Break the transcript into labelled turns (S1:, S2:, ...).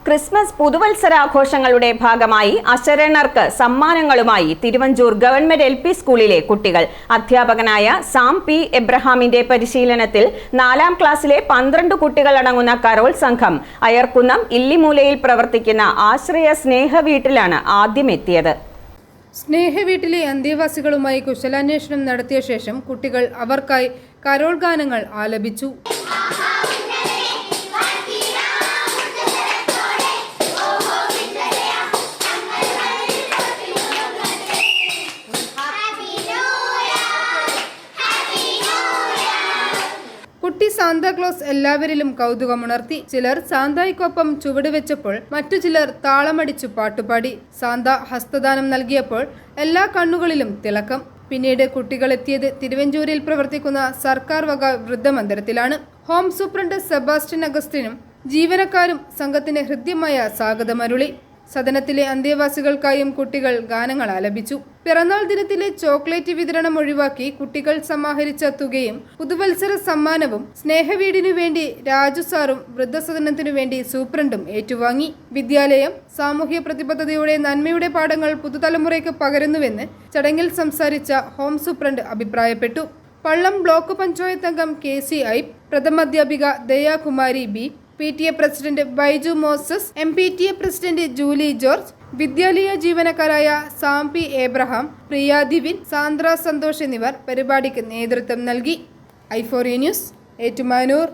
S1: Christmas പുതുവത്സരാഘോഷങ്ങളുടെ ഭാഗമായി അശരണർക്ക് സമ്മാനങ്ങളുമായി Thiruvanchoor government LP സ്കൂളിലെ കുട്ടികൾ. അധ്യാപകനായ സാം പി എബ്രഹാമിന്റെ പരിശീലനത്തിൽ 4ാം ക്ലാസ്സിലെ 12 കുട്ടികൾ അടങ്ങുന്ന കരോൾ സംഘം അയർക്കുന്നം ഇല്ലിമൂലയിൽ പ്രവർത്തിക്കുന്ന ആശ്രയ സ്നേഹവീട്ടിലാണ് ആദ്യം എത്തിയത്.
S2: സ്നേഹവീട്ടിലെ അന്തേവാസികളുമായി കുശലാന്വേഷണം നടത്തിയ ശേഷം കുട്ടികൾ അവർക്കായി കരോൾ ഗാനങ്ങൾ ആലപിച്ചു. കുട്ടി സാന്താക്ലോസ് എല്ലാവരിലും കൗതുകമുണർത്തി. ചിലർ സാന്തായ്ക്കൊപ്പം ചുവടുവെച്ചപ്പോൾ മറ്റു ചിലർ താളമടിച്ചു പാട്ടുപാടി. സാന്ത ഹസ്തദാനം നൽകിയപ്പോൾ എല്ലാ കണ്ണുകളിലും തിളക്കം. പിന്നീട് കുട്ടികളെത്തിയത് തിരുവഞ്ചൂരിൽ പ്രവർത്തിക്കുന്ന സർക്കാർ വക വൃദ്ധമന്ദിരത്തിലാണ്. ഹോം സൂപ്രണ്ട് സെബാസ്റ്റ്യൻ അഗസ്റ്റിനും ജീവനക്കാരും സംഘത്തിന് ഹൃദ്യമായ സ്വാഗതമരുളി. സദനത്തിലെ അന്തേവാസികൾക്കായും കുട്ടികൾ ഗാനങ്ങൾ ആലപിച്ചു. പിറന്നാൾ ദിനത്തിലെ ചോക്ലേറ്റ് വിതരണം ഒഴിവാക്കി കുട്ടികൾ സമാഹരിച്ച തുകയും പുതുവത്സര സമ്മാനവും സ്നേഹവീടിനു വേണ്ടി രാജു സാറും വൃദ്ധസദനത്തിനു വേണ്ടി സൂപ്രണ്ടും ഏറ്റുവാങ്ങി. വിദ്യാലയം സാമൂഹ്യ പ്രതിബദ്ധതയുടെ നന്മയുടെ പാഠങ്ങൾ പുതുതലമുറയ്ക്ക് പകരുന്നുവെന്ന് ചടങ്ങിൽ സംസാരിച്ച ഹോം സൂപ്രണ്ട് അഭിപ്രായപ്പെട്ടു. പള്ളം ബ്ലോക്ക് പഞ്ചായത്ത് അംഗം KC ഐബ്, പ്രഥമാധ്യാപിക Dayakumari B, PTA president Baiju Moses, MPTA president Julie George, വിദ്യാലയ ജീവനക്കാരായ Sam P Abraham, Priya Divin, Sandra Santhosh എന്നിവർ പരിപാടിക്ക് നേതൃത്വം നൽകി. I4A news, Ettumanoor.